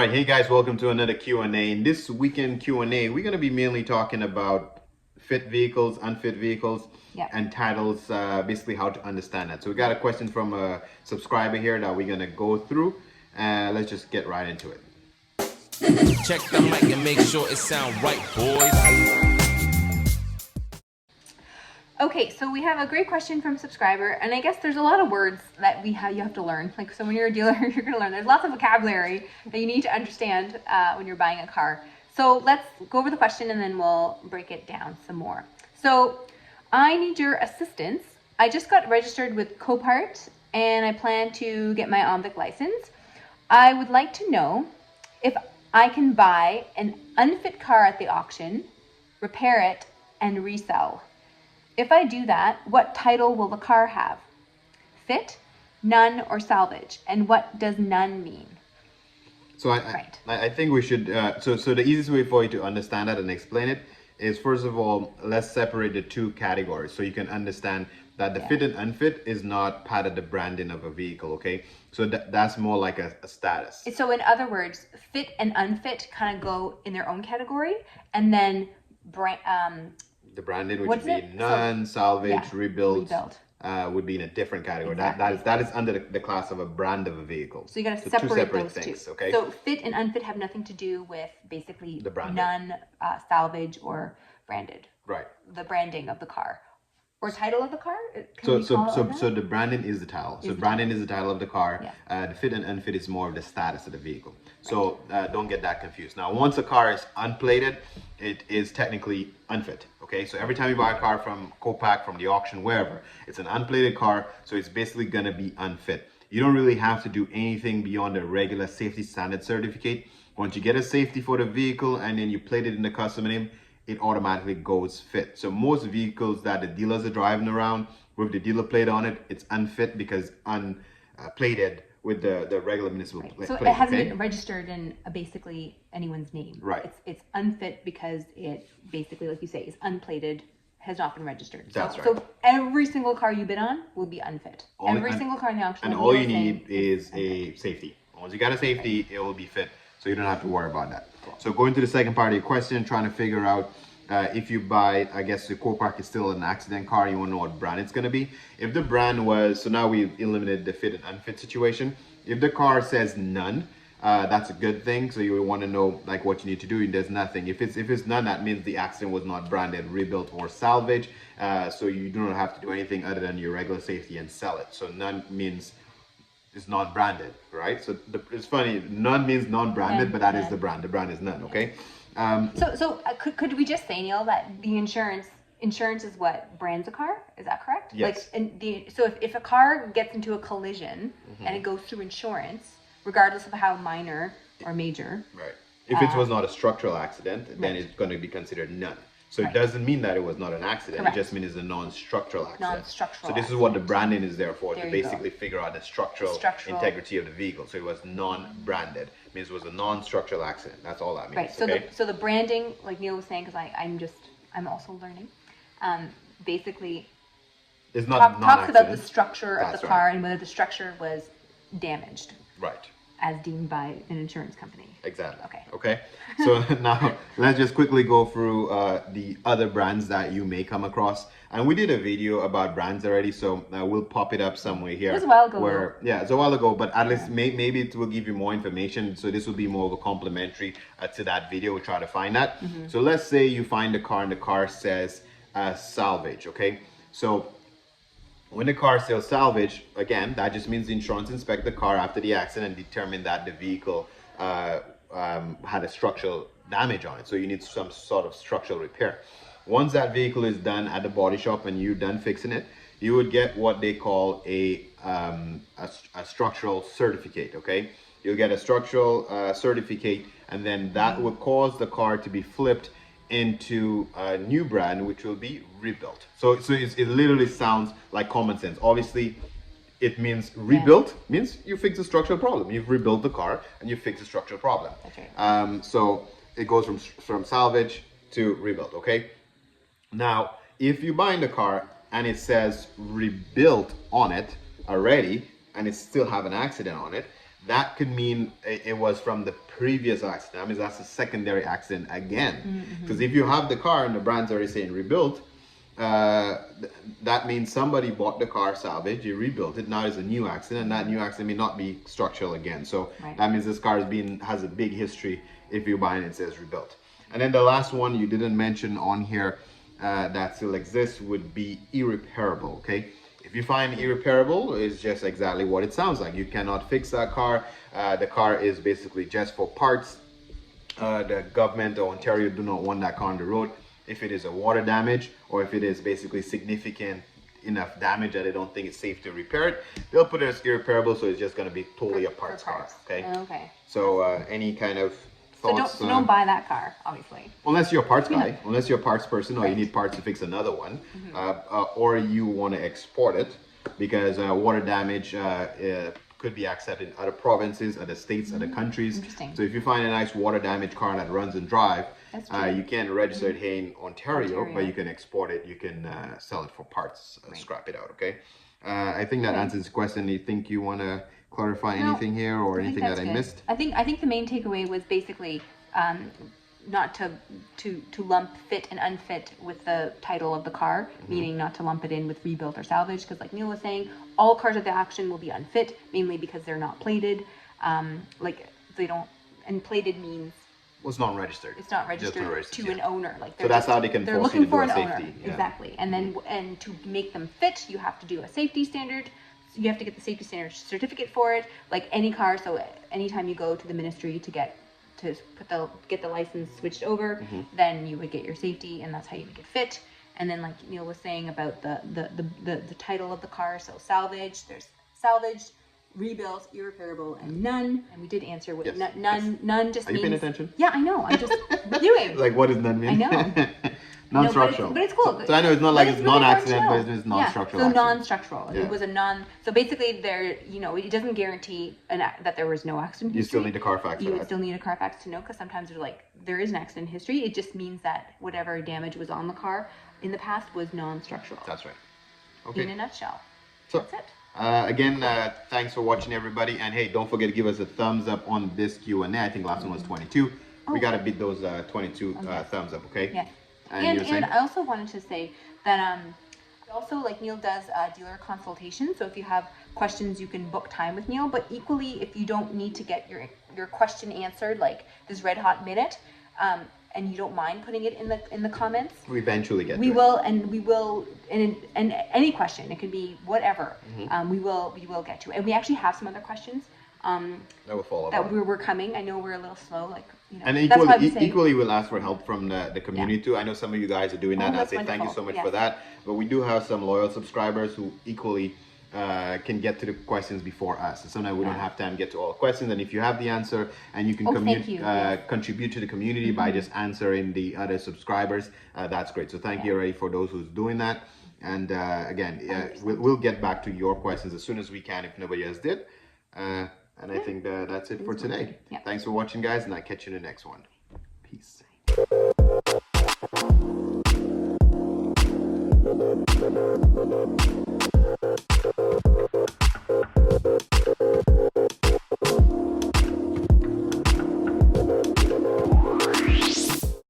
right, hey guys, welcome to another Q&A. In this weekend Q&A, we're going to be mainly talking about fit vehicles, unfit vehicles, and titles, basically how to understand that. So we got a question from a subscriber here that we're going to go through. Let's just get right into it. Check the mic and make sure it sound right, boys. Okay, so we have a great question from subscriber, and I guess there's a lot of words that you have to learn. Like, so when you're a dealer, you're going to learn. There's lots of vocabulary that you need to understand when you're buying a car. So let's go over the question and then we'll break it down some more. So I need your assistance. I just got registered with Copart and I plan to get my OMVIC license. I would like to know if I can buy an unfit car at the auction, repair it, and resell. If I do that, what title will the car have? Fit, none, or salvage? And what does none mean? So I think we should, so the easiest way for you to understand that and explain it is, first of all, let's separate the two categories so you can understand that the fit and unfit is not part of the branding of a vehicle, okay? So that's more like a status. So in other words, fit and unfit kind of go in their own category, and then the branding, which would be none, salvage, rebuild, would be in a different category. Exactly. That is under the class of a brand of a vehicle. So you got to separate those things, two. Okay? So fit and unfit have nothing to do with basically the none, salvage, or branded. Right. The branding of the car. Or title of the car? So the branding is the title. So branding is the title of the car. Yeah. The fit and unfit is more of the status of the vehicle. So don't get that confused. Now, once a car is unplated, it is technically unfit. Okay, so every time you buy a car from Copac, from the auction, wherever, it's an unplated car, so it's basically gonna be unfit. You don't really have to do anything beyond a regular safety standard certificate. Once you get a safety for the vehicle and then you plate it in the customer name, it automatically goes fit. So most vehicles that the dealers are driving around with the dealer plate on it, it's unfit because unplated with the regular municipal plate. So it hasn't been registered in basically anyone's name. Right. It's unfit because it basically, like you say, is unplated, has not been registered. That's right. So every single car you bid on will be unfit. Every single car in the auction. And all you need is a safety. Once you got a safety, it will be fit. So you don't have to worry about that. Cool. So going to the second part of your question, trying to figure out if you buy, I guess the Copac is still an accident car, you want to know what brand it's going to be. If the brand was, so now we eliminated the fit and unfit situation. If the car says none, that's a good thing. So you want to know like what you need to do. There's nothing. If it's none, that means the accident was not branded, rebuilt, or salvage. So you don't have to do anything other than your regular safety and sell it. So none means it's not branded, right? So it's funny, none means non-branded, but that is the brand. The brand is none, okay? Could we just say, Neil, that the insurance is what brands a car? Is that correct? Yes. So if a car gets into a collision and it goes through insurance, regardless of how minor or major. Right. If it was not a structural accident, then it's going to be considered none. So it doesn't mean that it was not an accident. Correct. It just means it's a non-structural accident. Non-structural. So this is what the branding is there for, there to basically figure out the structural integrity of the vehicle. So it was non-branded. It means it was a non-structural accident. That's all that means. Right. So so the branding, like Neil was saying, because I'm also learning, basically it's not talks about the structure of the car and whether the structure was damaged. Right. As deemed by an insurance company. Exactly. Okay. So now let's just quickly go through the other brands that you may come across. And we did a video about brands already, so we'll pop it up somewhere here. It was a while ago. It's a while ago, but at least maybe it will give you more information. So this will be more of a complementary to that video. We'll try to find that. So let's say you find a car and the car says salvage, okay? So when the car says salvage, again, that just means the insurance inspect the car after the accident and determine that the vehicle had a structural damage on it. So you need some sort of structural repair. Once that vehicle is done at the body shop and you're done fixing it, you would get what they call a structural certificate, okay? You'll get a structural certificate, and then that would cause the car to be flipped into a new brand, which will be rebuilt. So it literally sounds like common sense. Obviously, it means rebuilt means you fix a structural problem. You've rebuilt the car and you fix a structural problem. Okay. So it goes from salvage to rebuilt. Okay. Now, if you buy the car and it says rebuilt on it already, and it still have an accident on it, that could mean it was from the previous accident. That means that's a secondary accident again. Because if you have the car and the brand's already saying rebuilt, that means somebody bought the car salvage, you rebuilt it, now there's a new accident, and that new accident may not be structural again. So that means this car has a big history if you buy it and it says rebuilt. And then the last one you didn't mention on here that still exists would be irreparable, okay? If you find irreparable, it's just exactly what it sounds like. You cannot fix that car. The car is basically just for parts. The government of Ontario do not want that car on the road. If it is a water damage, or if it is basically significant enough damage that they don't think it's safe to repair it, they'll put it as irreparable, so it's just going to be totally a parts car. Okay. Okay. So any kind of thoughts? So don't buy that car, obviously. Unless you're a parts guy, unless you're a parts person, or you need parts to fix another one, or you want to export it, because water damage could be accepted in other provinces, other states, other countries. Interesting. So if you find a nice water damaged car that runs and drive, you can't register it here in Ontario, but you can export it. You can sell it for parts, scrap it out. Okay. I think that answers the question. Do you think you want to clarify anything here, or anything that I missed? I think the main takeaway was basically not to lump fit and unfit with the title of the car, meaning not to lump it in with rebuilt or salvage, because like Neil was saying, all cars at the auction will be unfit, mainly because they're not plated. Like they don't, and plated means Well, it's not registered. It's not registered to an owner. Like so that's how they can force you to do a safety. Exactly. And then and to make them fit, you have to do a safety standard. So you have to get the safety standard certificate for it. Like any car. So anytime you go to the ministry to get the license switched over, then you would get your safety, and that's how you would get fit. And then like Neil was saying about the title of the car. So salvage. There's salvaged, rebuilt, irreparable, and none. And we did answer what none just means. Are you paying attention? Yeah, I know. I'm just reviewing. Like, what does none mean? I know. Non-structural. But it's cool. So I know it's not like it's really non-accident, but it's non-structural. So accident. non-structural. It was a non. So basically, it doesn't guarantee that there was no accident history. You still need a Carfax. You would still need a Carfax to know, because sometimes there is an accident history. It just means that whatever damage was on the car in the past was non-structural. That's right. Okay. In a nutshell. So, that's it. Again, thanks for watching, everybody, and hey, don't forget to give us a thumbs up on this Q&A. I think last one was 22. We gotta beat those 22 thumbs up, okay? Yeah. And I also wanted to say that also, like, Neil does dealer consultation. So if you have questions, you can book time with Neil. But equally, if you don't need to get your question answered, like this red hot minute, and you don't mind putting it in the comments, we eventually get. We will, and any question, it can be whatever. We will get to it. And we actually have some other questions. That will follow. That we're coming. I know we're a little slow, like. And equally, we'll ask for help from the community too. I know some of you guys are doing that, and I say thank you so much for that. But we do have some loyal subscribers who equally can get to the questions before us. So sometimes we don't have time to get to all the questions. And if you have the answer and you can contribute to the community by just answering the other subscribers, that's great. So thank you already for those who's doing that. And again, we'll get back to your questions as soon as we can if nobody else did. And I think that's it for today. Thanks for watching, guys, and I'll catch you in the next one. Peace.